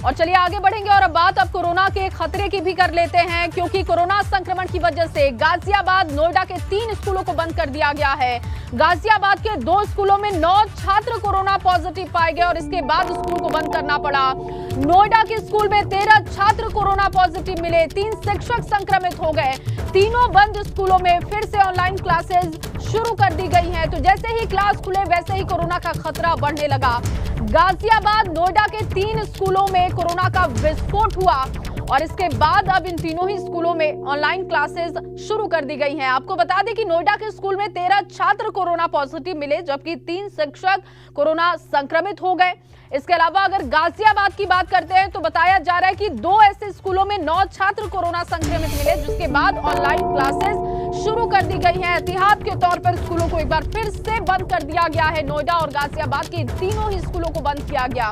और चलिए आगे बढ़ेंगे और अब बात कोरोना के खतरे की भी कर लेते हैं, क्योंकि कोरोना संक्रमण की वजह से गाजियाबाद, नोएडा के 3 स्कूलों को बंद कर दिया गया है। गाजियाबाद के 2 स्कूलों में 9 छात्र कोरोना पॉजिटिव पाए गए और इसके बाद स्कूल को बंद करना पड़ा। नोएडा के स्कूल में 13 छात्र कोरोना पॉजिटिव मिले, 3 शिक्षक संक्रमित हो गए। तीनों बंद स्कूलों में फिर से ऑनलाइन क्लासेस शुरू कर दी गई हैं। तो जैसे ही क्लास खुले वैसे ही कोरोना का खतरा बढ़ने लगा। गाजियाबाद, नोएडा के 3 स्कूलों में कोरोना का विस्फोट हुआ और इसके बाद अब इन तीनों ही स्कूलों में ऑनलाइन क्लासेस शुरू कर दी गई हैं। आपको बता दें कि नोएडा के स्कूल में 13 छात्र कोरोना पॉजिटिव मिले, जबकि 3 शिक्षक कोरोना संक्रमित हो गए। इसके अलावा अगर गाजियाबाद की बात करते हैं तो बताया जा रहा है कि 2 ऐसे स्कूलों में 9 छात्र कोरोना संक्रमित मिले, जिसके बाद ऑनलाइन क्लासेस शुरू कर दी गई हैं। एहतियात के तौर पर स्कूलों को एक बार फिर से बंद कर दिया गया है। नोएडा और गाजियाबाद के तीनों ही स्कूलों को बंद किया गया।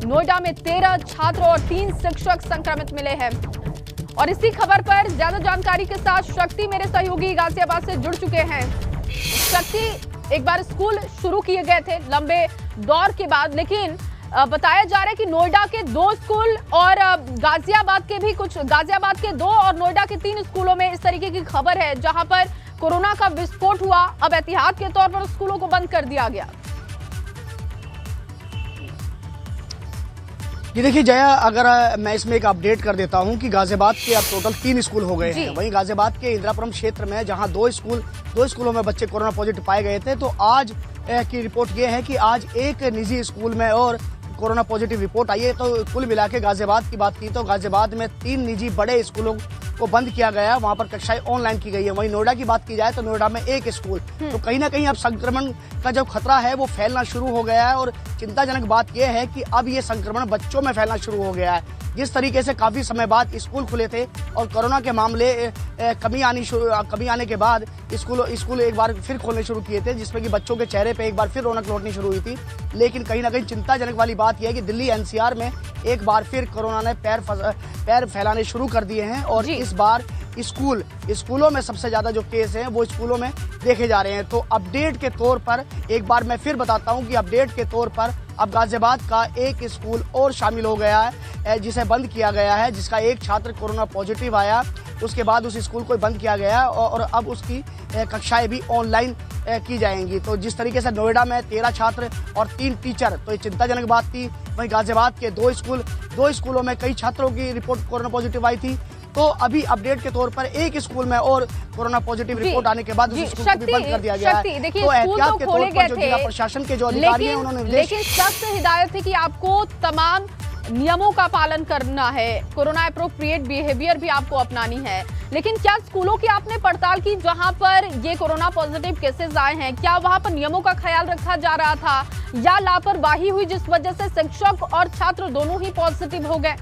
नोएडा में 13 छात्र और 3 शिक्षक संक्रमित मिले हैं। और इसी खबर पर ज्यादा जानकारी के साथ शक्ति मेरे सहयोगी गाजियाबाद से जुड़ चुके हैं। शक्ति, एक बार स्कूल शुरू किए गए थे लंबे दौर के बाद, लेकिन बताया जा रहा है कि नोएडा के 2 स्कूल और गाजियाबाद के 2 और नोएडा के 3 स्कूलों में इस तरीके की खबर है जहां पर कोरोना का विस्फोट हुआ। अब एहतियात के तौर पर स्कूलों को बंद कर दिया गया। जी देखिए जया, अगर मैं इसमें एक अपडेट कर देता हूं कि गाजियाबाद के अब टोटल 3 स्कूल हो गए हैं। वहीं गाजियाबाद के इंदिरापुरम क्षेत्र में जहां 2 स्कूलों में बच्चे कोरोना पॉजिटिव पाए गए थे, तो आज की रिपोर्ट ये है कि आज एक निजी स्कूल में और कोरोना पॉजिटिव रिपोर्ट आई है। तो कुल मिला के गाजियाबाद की बात की तो गाजियाबाद में 3 निजी बड़े स्कूलों को बंद किया गया है, वहां पर कक्षाएं ऑनलाइन की गई है। वहीं नोएडा की बात की जाए तो नोएडा में 1 स्कूल। तो कहीं ना कहीं अब संक्रमण का जो खतरा है वो फैलना शुरू हो गया है और चिंताजनक बात यह है कि अब ये संक्रमण बच्चों में फैलना शुरू हो गया है। जिस तरीके से काफी समय बाद स्कूल खुले थे और कोरोना के मामले कमी आने के बाद स्कूल एक बार फिर खोलने शुरू किए थे, जिसमें कि बच्चों के चेहरे पे एक बार फिर रौनक लौटनी शुरू हुई थी। लेकिन कहीं ना कहीं चिंताजनक वाली बात यह है कि दिल्ली एनसीआर में एक बार फिर कोरोना ने पैर फैलाने शुरू कर दिए हैं और इस बार स्कूलों में सबसे ज्यादा जो केस हैं वो स्कूलों में देखे जा रहे हैं। तो अपडेट के तौर पर एक बार मैं फिर बताता हूं कि अपडेट के तौर पर अब गाजियाबाद का 1 स्कूल और शामिल हो गया है, जिसे बंद किया गया है, जिसका 1 छात्र कोरोना पॉजिटिव आया। उसके बाद उस स्कूल को बंद किया गया और अब उसकी कक्षाएं भी ऑनलाइन की जाएंगी। तो जिस तरीके से नोएडा में 13 छात्र और 3 टीचर, तो ये चिंताजनक बात थी। वहीं गाजियाबाद के 2 स्कूलों में कई छात्रों की रिपोर्ट कोरोना पॉजिटिव आई थी। तो अभी अपडेट के तौर पर 1 स्कूल में और कोरोना पॉजिटिव रिपोर्ट आने के बाद उस स्कूल को भी बंद कर दिया गया है। तो एहतियात के तौर पर जो जिला प्रशासन के जो अधिकारी हैं उन्होंने लेकिन सख्त हिदायत है कि आपको तमाम नियमों का पालन करना है, कोरोना एप्रोप्रिएट बिहेवियर भी आपको अपनानी है। लेकिन क्या स्कूलों की आपने पड़ताल की जहां पर ये कोरोना पॉजिटिव केसेस आए हैं? क्या वहां पर नियमों का ख्याल रखा जा रहा था या लापरवाही हुई जिस वजह से शिक्षक और छात्र दोनों ही पॉजिटिव हो गए?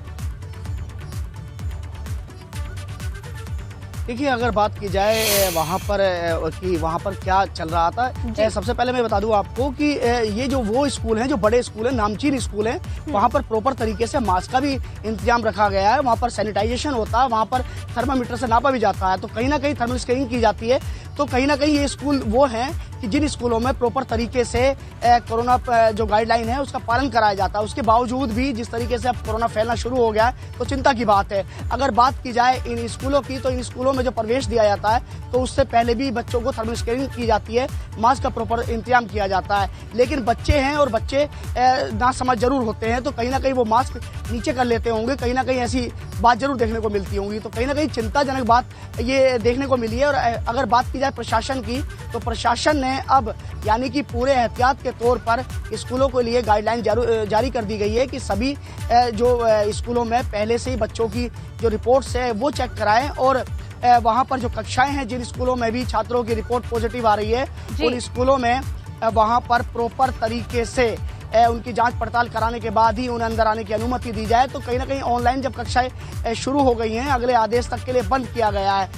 देखिए अगर बात की जाए वहाँ पर क्या चल रहा था, सबसे पहले मैं बता दूं आपको कि ये जो वो स्कूल हैं, जो बड़े स्कूल हैं, नामचीन स्कूल हैं, वहाँ पर प्रॉपर तरीके से मास्क का भी इंतजाम रखा गया है। वहाँ पर सैनिटाइजेशन होता है, वहाँ पर थर्मामीटर से नापा भी जाता है, तो कहीं ना कहीं थर्मल स्कैनिंग की जाती है। तो कहीं ना कहीं ये स्कूल वो हैं कि जिन स्कूलों में प्रॉपर तरीके से कोरोना जो गाइडलाइन है उसका पालन कराया जाता है। उसके बावजूद भी जिस तरीके से अब कोरोना फैलना शुरू हो गया है तो चिंता की बात है। अगर बात की जाए इन स्कूलों की, तो इन स्कूलों में जो प्रवेश दिया जाता है तो उससे पहले भी बच्चों को थर्मल स्कैनिंग की जाती है, मास्क का प्रॉपर इंतजाम किया जाता है। लेकिन बच्चे हैं और बच्चे नासमझ जरूर होते हैं, तो कहीं ना कहीं वो मास्क नीचे कर लेते होंगे, कहीं ना कहीं ऐसी बात जरूर देखने को मिलती होंगी। तो कहीं ना कहीं चिंताजनक बात ये देखने को मिली है। और अगर बात की जाए प्रशासन की, तो प्रशासन ने अब यानी कि पूरे एहतियात के तौर पर स्कूलों के लिए गाइडलाइन जारी कर दी गई है कि सभी जो स्कूलों में पहले से ही बच्चों की जो रिपोर्ट्स है वो चेक कराएं और वहां पर जो कक्षाएं हैं, जिन स्कूलों में भी छात्रों की रिपोर्ट पॉजिटिव आ रही है उन स्कूलों में वहां पर प्रॉपर तरीके से उनकी जांच पड़ताल कराने के बाद ही उन्हें अंदर आने की अनुमति दी जाए। तो कहीं ना कहीं ऑनलाइन जब कक्षाएं शुरू हो गई हैं, अगले आदेश तक के लिए बंद किया गया है।